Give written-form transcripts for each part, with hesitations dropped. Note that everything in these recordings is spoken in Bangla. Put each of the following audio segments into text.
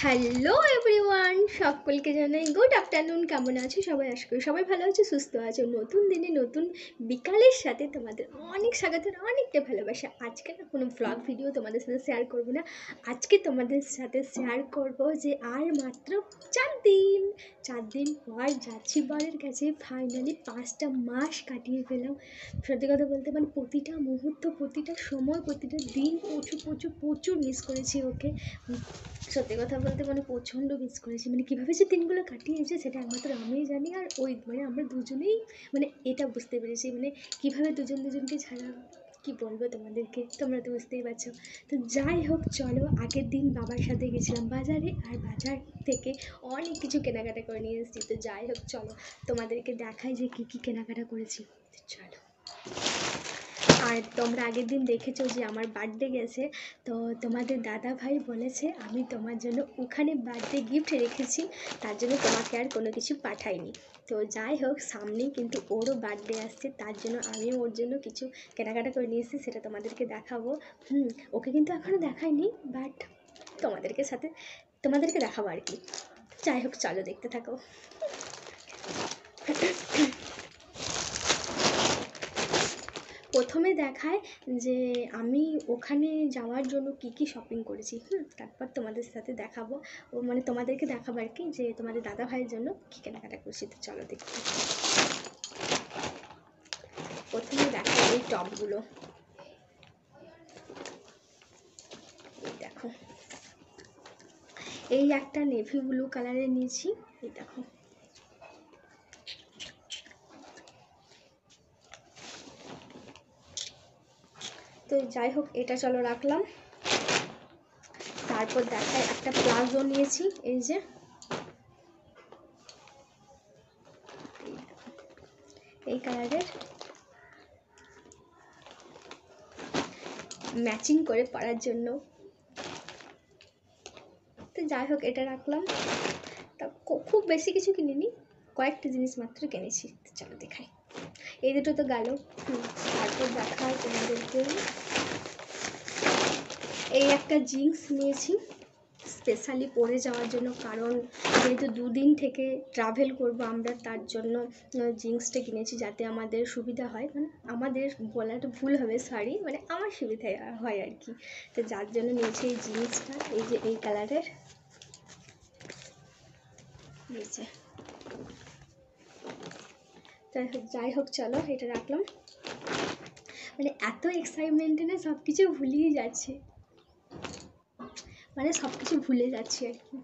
হ্যালো এভরিওয়ান, সকলকে জানাই গুড আফটারনুন। কেমন আছো সবাই? আশা করি সবাই ভালো আছে, সুস্থ আছে। নতুন দিনে নতুন বিকালের সাথে তোমাদের অনেক স্বাগত, অনেকটা ভালোবাসা। আজকে না কোনো ব্লগ ভিডিও তোমাদের সাথে শেয়ার করবো না। আজকে তোমাদের সাথে শেয়ার করব যে আর মাত্র 4 দিন পর যাচ্ছি বরের কাছে। ফাইনালি 5টা মাস কাটিয়ে ফেলাম। সত্যি কথা বলতে মানে প্রতিটা মুহূর্ত, প্রতিটা সময়, প্রতিটা দিন প্রচুর প্রচুর প্রচুর মিস করেছি ওকে। সত্যি কথা বলতে মানে প্রচণ্ড মিস করেছি। মানে কীভাবে যে দিনগুলো কাটিয়েছে সেটা একমাত্র আমিই জানি। আর ওই মানে আমরা দুজনেই মানে এটা বুঝতে পেরেছি মানে কীভাবে দুজন দুজনকে ছাড়া কী বলবো তোমাদেরকে, তোমরা তো বুঝতেই পারছো। তো যাই হোক, চলো আগের দিন বাবার সাথে গেছিলাম বাজারে, আর বাজার থেকে অনেক কিছু কেনাকাটা করে নিয়ে এসেছি। তো যাই হোক চলো তোমাদেরকে দেখাই যে কী কী কেনাকাটা করেছি। চলো। আর তোমরা আগের দিন দেখেছো যে আমার বার্থডে গেছে, তো তোমাদের দাদা ভাই বলেছে আমি তোমার জন্য ওখানে বার্থডে গিফট রেখেছি, তার জন্য তোমাকে আর কোনো কিছু পাঠাইনি। তো যাই হোক, সামনেই কিন্তু ওরও বার্থডে আসছে, তার জন্য আমিও ওর জন্য কিছু কেনাকাটা করে নিয়ে এসেছি, সেটা তোমাদেরকে দেখাবো। ওকে কিন্তু এখনও দেখাইনি, বাট তোমাদেরকে দেখাবো আর কি। যাই হোক চলো দেখতে থাকো। প্রথমে দেখায় যে আমি ওখানে যাওয়ার জন্য কি কি শপিং করেছি, তারপর তোমাদের সাথে দেখাবো, ও মানে তোমাদেরকে দেখাবো আর কি যে তোমাদের দাদা ভাইয়ের জন্য কী কেনাকাটা করেছি। তো চলো দেখতে। প্রথমে দেখায় এই টপগুলো, দেখো এই একটা নেভি ব্লু কালারের নিয়েছি, এই দেখো। তো যাই হোক, এটা চলো রাখলাম। তারপর দেখায় একটা প্লাজো নিয়েছি, এই যে এই কালারের, ম্যাচিং করে পরার জন্য। তো যাই হোক এটা রাখলাম। তা খুব বেশি কিছু কিনিনি, কয়েকটা জিনিস মাত্র কিনেছি। চলো দেখাই। এই দুটো তো গেল। তারপর দেখায় তোমাদেরকে এই একটা জিন্স নিয়েছি স্পেশালি পরে যাওয়ার জন্য, কারণ যেহেতু 2 দিন থেকে ট্রাভেল করব আমরা, তার জন্য জিন্সটা কিনেছি যাতে আমাদের সুবিধা হয়। মানে আমাদের বলাটা ভুল হবে, সরি, মানে আমার সুবিধা হয় আর কি। তো যার জন্য নিয়েছি এই জিন্সটা, এই যে এই কালারের, নিয়েছে। যাই হোক চলো এটা রাখলাম। মানে এত এক্সাইটমেন্টে না সব কিছু ভুলিয়ে যাচ্ছে, মানে সব কিছু ভুলে যাচ্ছি আর কি।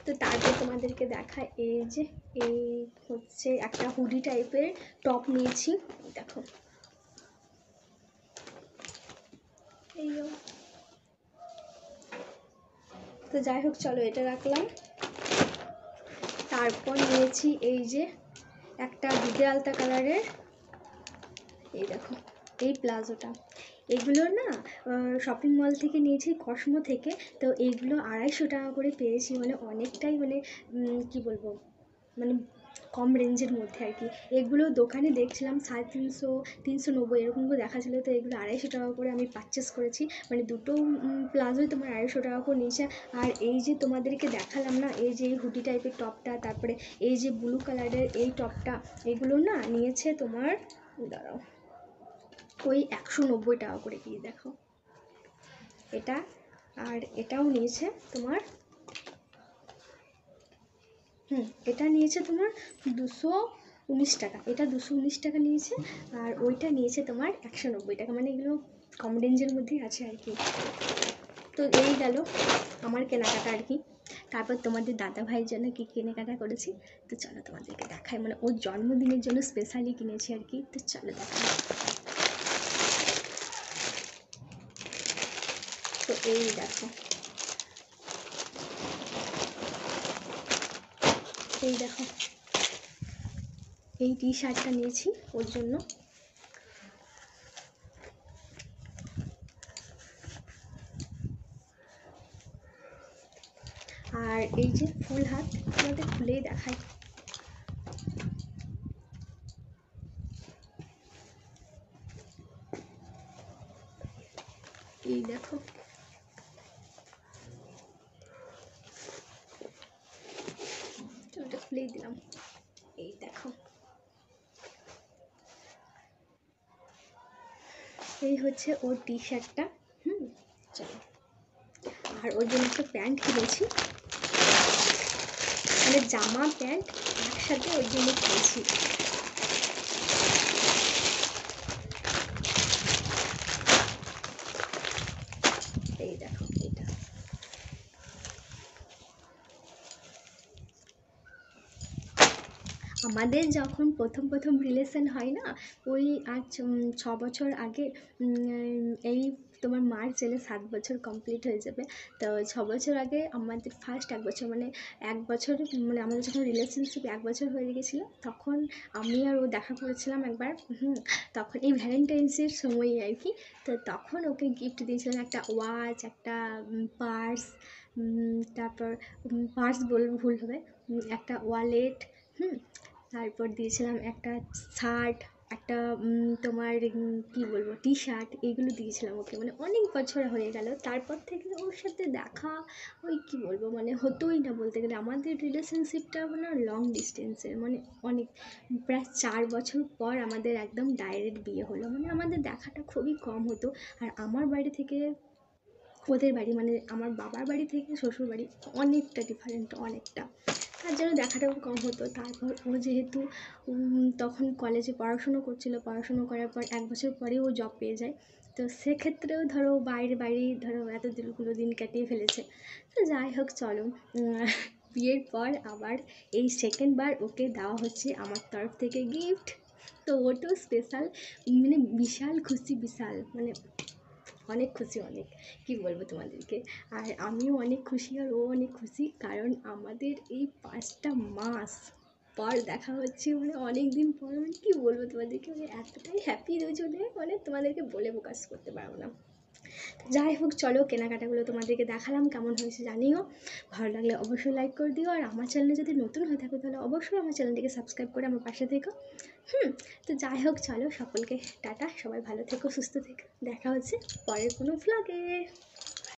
তো তারপর তোমাদেরকে দেখায় এই যে এই হচ্ছে একটা হুডি টাইপের টপ নিয়েছি, দেখো এই। তো যাই হোক চলো এটা রাখলাম। তারপর নিয়েছি এই যে একটা দুধে আলতা কালারের, এই দেখো এই প্লাজোটা। এগুলো না শপিং মল থেকে নিয়েছি, কসমো থেকে। তো এইগুলো 250 টাকা করে পেয়েছি, মানে অনেকটাই মানে কি বলবো, মানে কম রেঞ্জের মধ্যে আর কি। এগুলো দোকানে দেখছিলাম 350, 390 এরকম করে দেখাছিলো। তো এগুলো 250 টাকা করে আমি পারচেস করেছি। মানে দুটো প্লাজোই তোমার 250 টাকা করে নিয়েছে। আর এই যে তোমাদেরকে দেখালাম না, এই যে এই হুডি টাইপের টপটা, তারপরে এই যে ব্লু কালারের এই টপটা, এগুলো না নিয়েছে তোমার, দাঁড়াও, ওই 190 টাকা করে কি, দেখো এটা। আর এটাও নিয়েছে তোমার, এটা নিয়েছে তোমার 219 টাকা, এটা 219 টাকা নিয়েছে। আর ওইটা নিয়েছে তোমার 190 টাকা, মানে এগুলো কম রেঞ্জের মধ্যেই আছে আর কি। তো এই গেল আমার কেনাকাটা আর কি। তারপর তোমাদের দাদা ভাইয়ের জন্য কী কেনাকাটা করেছি, তো চলো তোমাদেরকে দেখাই। মানে ওর জন্মদিনের জন্য স্পেশালি কিনেছি আর কি। তো চলো দেখাই। তো এই দেখো, এই দেখো এই টি শার্টটা নিয়েছি ওর জন্য। আর এই যে ফুল হাত, তোমাদের খুলেই দেখায়। এই দেখো, ওটা খুলেই দিলাম। এই দেখো, এই হচ্ছে ওর টি শার্টটা। চলো, আর ওর জন্য একটা প্যান্ট কিনেছি, মানে জামা প্যান্ট একসাথে ওর জন্য কিনেছি। এই দেখো, এটা আমাদের যখন প্রথম প্রথম রিলেশন হয় না, ওই আজ 6 বছর আগে, এই তোমার মার্চ এলে 7 বছর কমপ্লিট হয়ে যাবে। তো 6 বছর আগে আমাদের ফার্স্ট 1 বছর, মানে 1 বছর, মানে আমাদের যখন রিলেশনশিপ 1 বছর হয়ে গেছিলো, তখন আমি আর ও দেখা করেছিলাম একবার। তখন এই ভ্যালেন্টাইন্সের সময় আর কি। তো তখন ওকে গিফট দিয়েছিলাম একটা ওয়াচ, একটা পার্স, তারপর পার্স বলবো ভুল হবে, একটা ওয়ালেট, তারপর দিয়েছিলাম একটা শার্ট, একটা তোমার কী বলবো টি শার্ট, এইগুলো দিয়েছিলাম ওকে। মানে অনেক বছর হয়ে গেল, তারপর থেকে ওর সাথে দেখা ওই কী বলবো মানে হতোই না বলতে গেলে। আমাদের রিলেশনশিপটা মানে লং ডিস্টেন্সের, মানে অনেক, প্রায় 4 বছর পর আমাদের একদম ডাইরেক্ট বিয়ে হলো। মানে আমাদের দেখাটা খুবই কম হতো। আর আমার বাড়ি থেকে ওদের বাড়ি, মানে আমার বাবার বাড়ি থেকে শ্বশুর বাড়ি অনেকটা ডিফারেন্ট, অনেকটা, তার জন্য দেখাটাও কম হতো। তারপর ও যেহেতু তখন কলেজে পড়াশুনো করছিলো, পড়াশুনো করার পর 1 বছর পরেই ও জব পেয়ে যায়। তো সেক্ষেত্রেও ধরো বাইরেই ধরো এত দিনগুলো দিন কাটিয়ে ফেলেছে। তো যাই হোক, চলো, বিয়ের পর আবার এই সেকেন্ডবার ওকে দেওয়া হচ্ছে আমার তরফ থেকে গিফট। তো ওটাও স্পেশাল, মানে বিশাল খুশি, বিশাল, মানে অনেক খুশি, অনেক, কি বলবো তোমাদেরকে। আর আমিও অনেক খুশি আর ও অনেক খুশি, কারণ আমাদের এই 5টা মাস পর দেখা হচ্ছে, মানে অনেক দিন পর। মানে কী বলবো তোমাদেরকে, মানে এতটাই হ্যাপি দুজনে, মানে তোমাদেরকে বলে প্রকাশ করতে পারবো না। যাই হোক, চলো, কেনাকাটাগুলো তোমাদেরকে দেখালাম, কেমন হয়েছে জানিও। ভালো লাগলে অবশ্যই লাইক করে দিও, আর আমার চ্যানেলে যদি নতুন হয়ে থাকো তাহলে অবশ্যই আমার চ্যানেলটিকে সাবস্ক্রাইব করে আমার পাশে থেকো। তো যাই হোক, চলো, সকলকে টাটা, সবাই ভালো থেকো, সুস্থ থেকো, দেখা হচ্ছে পরের কোনো ভ্লগে।